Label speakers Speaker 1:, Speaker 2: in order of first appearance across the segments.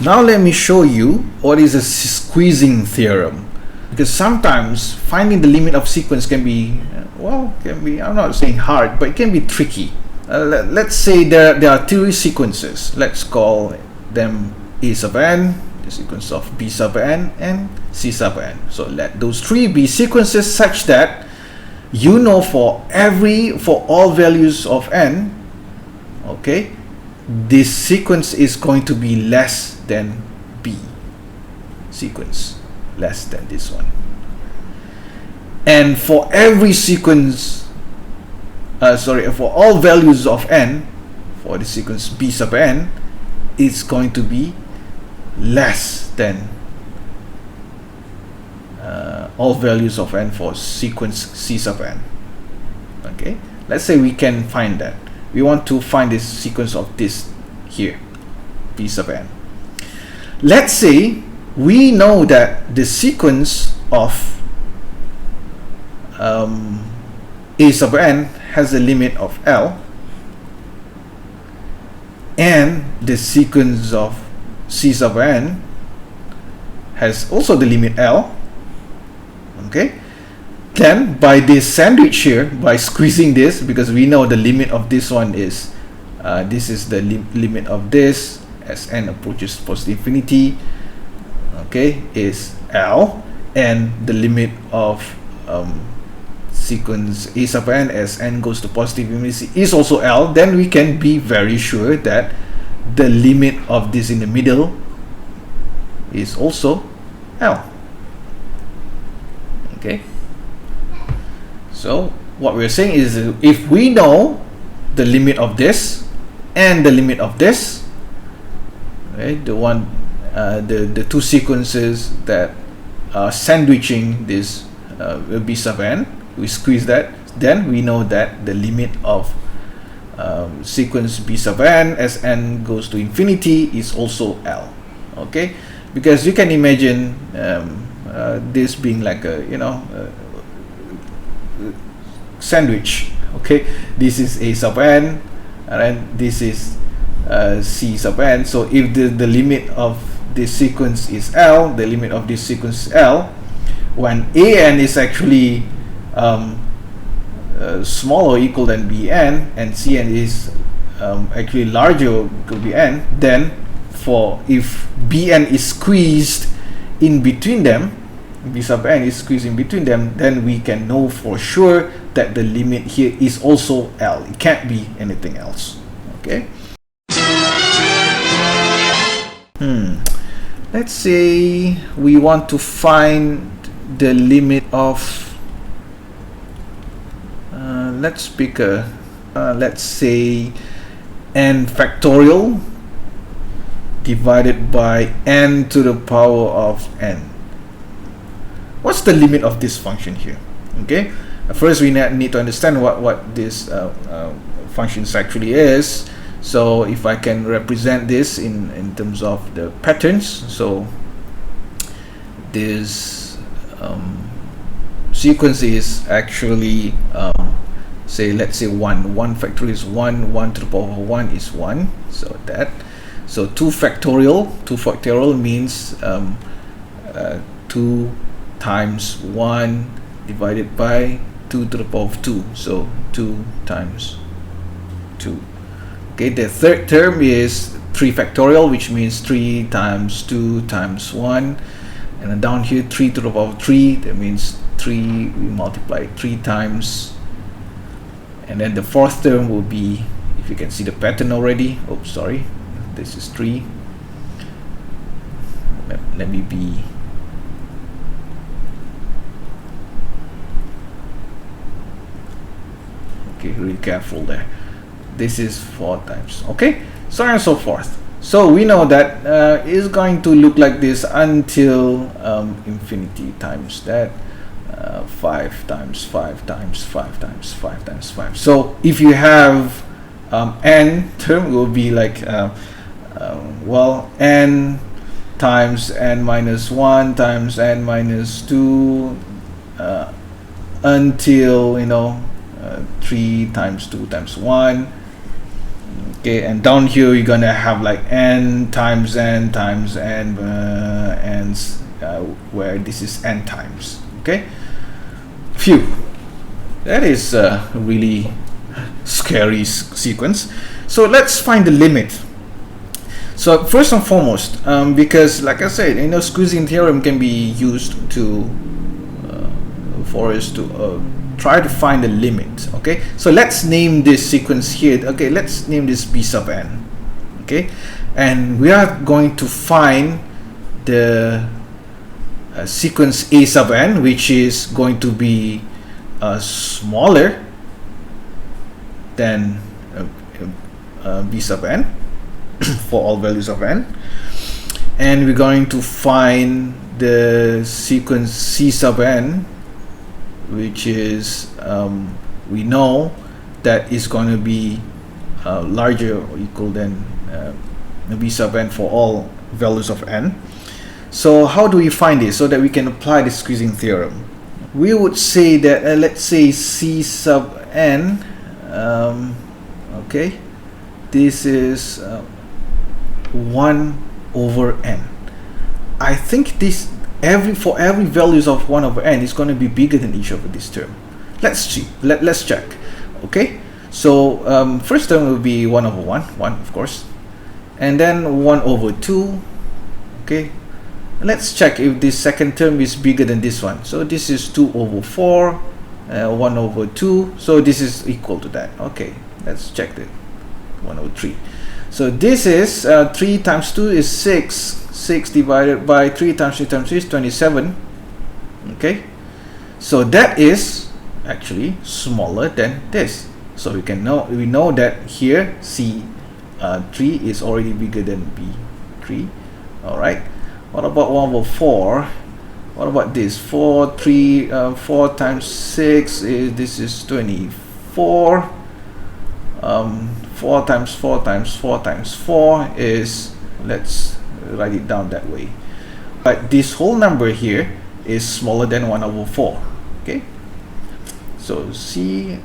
Speaker 1: Now let me show you what is a squeezing theorem, because sometimes finding the limit of sequence can be, I'm not saying hard, but it can be tricky. Let's say there are three sequences. Let's call them A sub n, the sequence of B sub n, and C sub n. So let those three be sequences such that you know for all values of n, okay, this sequence is going to be less than B sequence, less than this one. And for every sequence, for all values of n, for the sequence B sub n, it's going to be less than all values of n for sequence C sub n. Okay, let's say we can find that. We want to find this sequence of this here, B sub n. Let's say we know that the sequence of A sub n has a limit of L, and the sequence of C sub n has also the limit L. Okay, then by this sandwich here, by squeezing this, because we know the limit of this one is this is the limit of this as n approaches positive infinity, okay, is L, and the limit of sequence A sub n as n goes to positive infinity is also L. Then we can be very sure that the limit of this in the middle is also L. Okay, so what we're saying is, if we know the limit of this and the limit of this, right, the two sequences that are sandwiching this B sub n, we squeeze that, then we know that the limit of sequence B sub n as n goes to infinity is also L. Okay, because you can imagine this being like a sandwich. Okay, this is A sub n, and then this is C sub n. So if the limit of this sequence is L, the limit of this sequence is L, when an is actually smaller or equal than bn, and cn is actually larger or equal to bn, then if bn is squeezed in between them, B sub n is squeezed in between them, then we can know for sure that the limit here is also L. It can't be anything else. Okay. Let's say we want to find the limit of let's pick let's say n factorial divided by n to the power of n. What's the limit of this function here? Okay, first we need to understand what this function actually is. So if I can represent this in terms of the patterns, so this sequence is actually let's say 1 factorial is 1 to the power of 1 is 1, so 2 factorial means 2 times 1 divided by 2 to the power of 2, so 2 times 2. Okay, the third term is 3 factorial, which means 3 times 2 times 1, and then down here 3 to the power of 3, that means 3, we multiply 3 times, and then the fourth term will be, if you can see the pattern already, oops, sorry, this is 3, let me be okay, really careful there. This is 4 times, okay, so on and so forth. So we know that it's going to look like this until infinity times that, 5 times 5 times 5 times 5 times 5. So if you have n term, it will be like n times n minus 1 times n minus 2 until 3 times 2 times 1. Okay, and down here you're gonna have like n times n times n where this is n times. Okay, phew, that is a really scary sequence. So let's find the limit. So first and foremost, because like I said, you know, squeezing theorem can be used to for us to try to find the limit. Okay, so let's name this sequence here. Okay, let's name this b sub n. Okay, and we are going to find the sequence a sub n, which is going to be smaller than b sub n for all values of n, and we're going to find the sequence c sub n, which is we know that is going to be larger or equal than b sub n for all values of n. So how do we find this so that we can apply the squeezing theorem? We would say that let's say c sub n, okay, this is 1 over n. I think this for every values of 1 over n is going to be bigger than each of this term. Let's see. Let's check. Okay, so first term will be 1 over 1 of course, and then 1 over 2. Okay, let's check if this second term is bigger than this one. So this is 2 over 4, 1 over 2, so this is equal to that. Okay, let's check the 1 over 3. So this is 3 times 2 is 6. 6 divided by 3 times 3 times 3 is 27. Okay, so that is actually smaller than this. So we know that here C3 is already bigger than B3. All right. What about 1 over 4? What about this? 4 times 6 is, this is 24. 4 times 4 times 4 times 4 is, let's write it down that way, but this whole number here is smaller than 1 over 4. Okay, so C4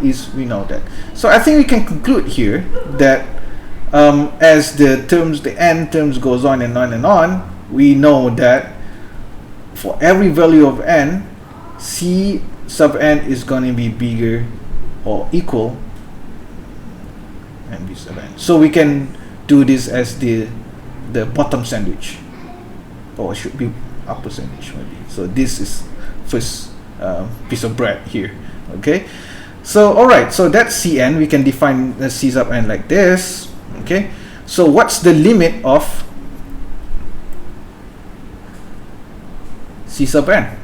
Speaker 1: is, we know that. So I think we can conclude here that as the n terms goes on and on and on, we know that for every value of n, C sub n is going to be bigger or equal and b sub n. So we can do this as the bottom sandwich, or it should be upper sandwich maybe. So this is first piece of bread here. Okay, so alright, so that's Cn. We can define the C sub n like this. Okay, so what's the limit of C sub n?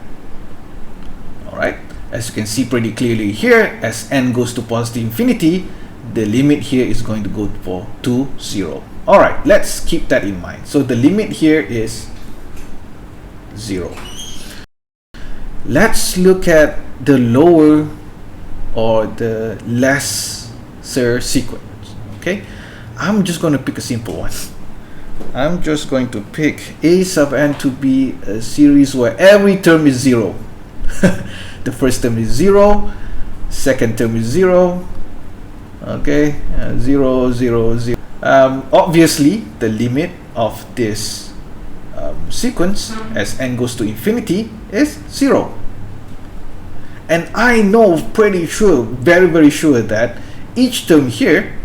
Speaker 1: Alright, as you can see pretty clearly here, as n goes to positive infinity, the limit here is going to go to 0. Alright, let's keep that in mind. So the limit here is 0. Let's look at the lower or the lesser sequence. Okay, I'm just going to pick a simple one. I'm just going to pick a sub n to be a series where every term is 0. The first term is 0, second term is 0. Okay, 0, 0, 0. Obviously, the limit of this sequence as n goes to infinity is 0. And I know pretty sure, very sure, that each term here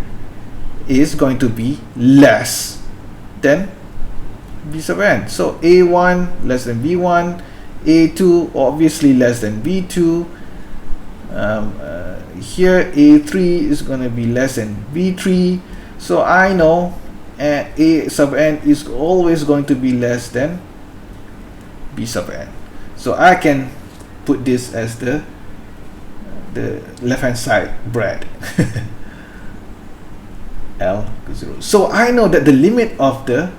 Speaker 1: is going to be less than b sub n. So a1 less than b1, a2 obviously less than b2. Here a3 is going to be less than b3. So I know a sub n is always going to be less than b sub n. So I can put this as the left hand side bread. L equals 0. So I know that the limit of the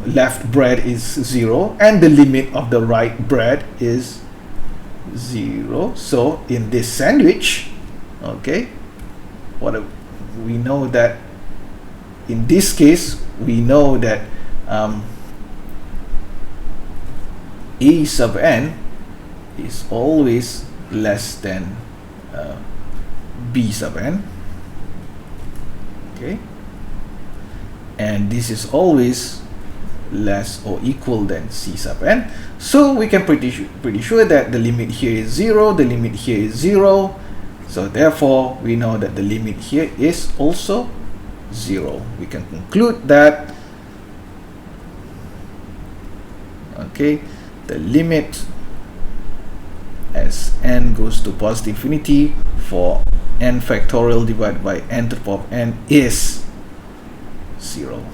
Speaker 1: left bread is 0 and the limit of the right bread is 0. So in this sandwich, okay, we know that in this case we know that a sub n is always less than b sub n. Okay, and this is always less or equal than c sub n. So we can pretty sure that the limit here is 0, the limit here is 0. So therefore, we know that the limit here is also 0. We can conclude that, okay, the limit as n goes to positive infinity for n factorial divided by n to the power of n is 0,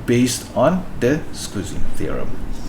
Speaker 1: based on the squeezing theorem.